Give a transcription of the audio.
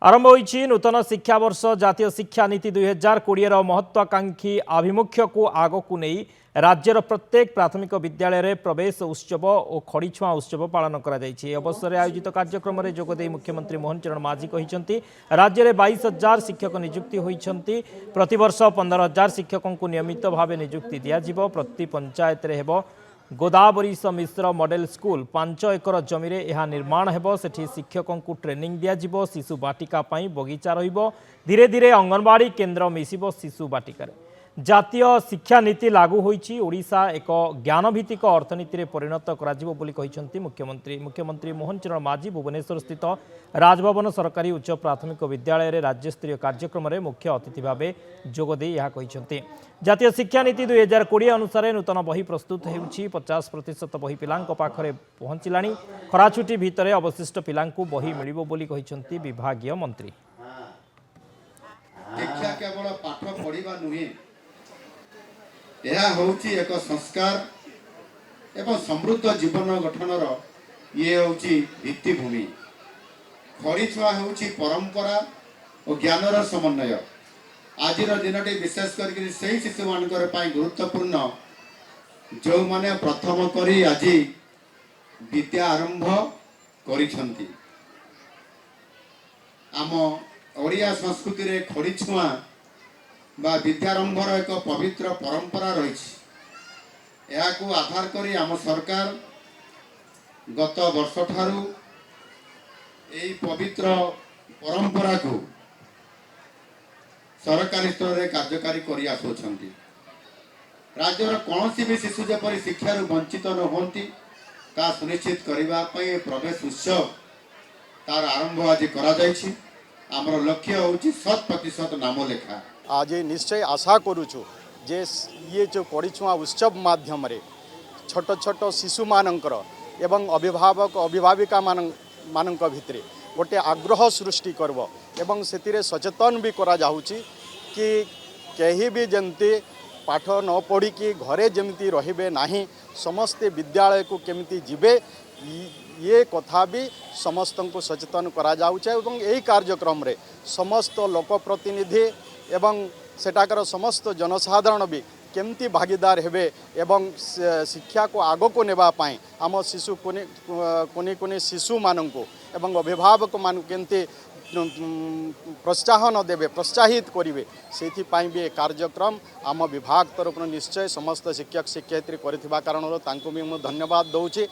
आरंभ होईछि नूतन शिक्षा वर्ष जातीय शिक्षा नीति 2020 महत्वाकांक्षी आभिमुख्य को आगकु नहीं राज्यर प्रत्येक प्राथमिक विद्यालय में प्रवेश उत्सव और खड़ीछुआ उत्सव पालन कर अवसर आयोजित कार्यक्रम में जोगदे मुख्यमंत्री मोहन चरण माझी कहते राज्य में 22,000 शिक्षक नियुक्ति होती प्रतिवर्ष 15,000 शिक्षकों को नियमित भाव नियुक्ति दिज्व प्रति पंचायत हेब गोदावरीश मिश्र मॉडल स्कूल 5 एकर जमी यह निर्माण हेब सेठी शिक्षकों को ट्रेनिंग दिज्व शिशु बाटिका बगीचा धीरे धीरे अंगनवाड़ी केन्द्र मिसिब शिशु बाटिकार जातीय शिक्षा नीति लागू होईछि ओडिशा एक ज्ञानभित्तिक अर्थनीति रे परिणत कराजिबो बोली कहिसंती मुख्यमंत्री मोहन चरण माझी भुवनेश्वर स्थित राजभवन सरकारी उच्च प्राथमिक विद्यालय रे राज्यस्तरीय कार्यक्रम रे मुख्य अतिथि भावे जोगदे यह कहिसंती जातीय शिक्षा नीति 2020 अनुसार नूतन बही प्रस्तुत होउछि 50% बही पिलांक पाखरे पहुंचिलाणी खराछुटी भितरे अवशिष्ट पिलांकु बही मिलिबो बोली कहिसंती विभागीय मंत्री शिक्षा केवल पाठ पढ़िबा नुहे यह होउछि एक संस्कार एवं समृद्ध जीवन गठनर ये होउछि भित्तिभूमि खड़ीछुआ होउछि परंपरा और ज्ञानर समन्वय आज दिन विशेष करके सही शिशु मानकर गुरुत्वपूर्ण जो माने प्रथम करी आज विद्या आरंभ करिसंती आम ओडिया संस्कृति रे खड़ीछुआ बा विद्यारंभर एक पवित्र परंपरा रही आधार करी आम सरकार गत वर्ष ठारू यही पवित्र परंपरा को सरकारी स्तर में कार्यकारी करी आसुछंती राज्यर कौन भी शिशु जपरी शिक्षार वंचित न होती ता सुनिश्चित करने प्रवेश उत्सव तार आरंभ आज कर आमर लक्ष्य होउछि 100% नाम लेखा आज निश्चय आशा करुचु जे ये जो कड़ीछुआ उत्सव माध्यम रे छोट छोट शिशु मानकर एवं अभिभावक अभिभाविका मानक भितरे गोटे आग्रह सृष्टि करब एवं सेतिरे सचेतन भी करा जाउची कि कहीं भी जमती पाठ न पढ़ी कि घरे जमती रहिबे नाही समस्ते विद्यालय को केमिति जिबे ये कथा भी समस्त को सचेतन करा जाउचे एवं यही कार्यक्रम रे समस्त लोक प्रतिनिधि एवं सेठाकर समस्त जनसाधारण भी केमती भागीदार हेबे एवं शिक्षा को आग को नेबा पाई आम शिशु कुनी कुनी शिशु मानू एवं अभिभावक मान केमती प्रोत्साहन देवे प्रोत्साहित करेंगे से भी कार्यक्रम आम विभाग तरफ निश्चय समस्त शिक्षक शिक्षयित्री कर कारण भी धन्यवाद दूची।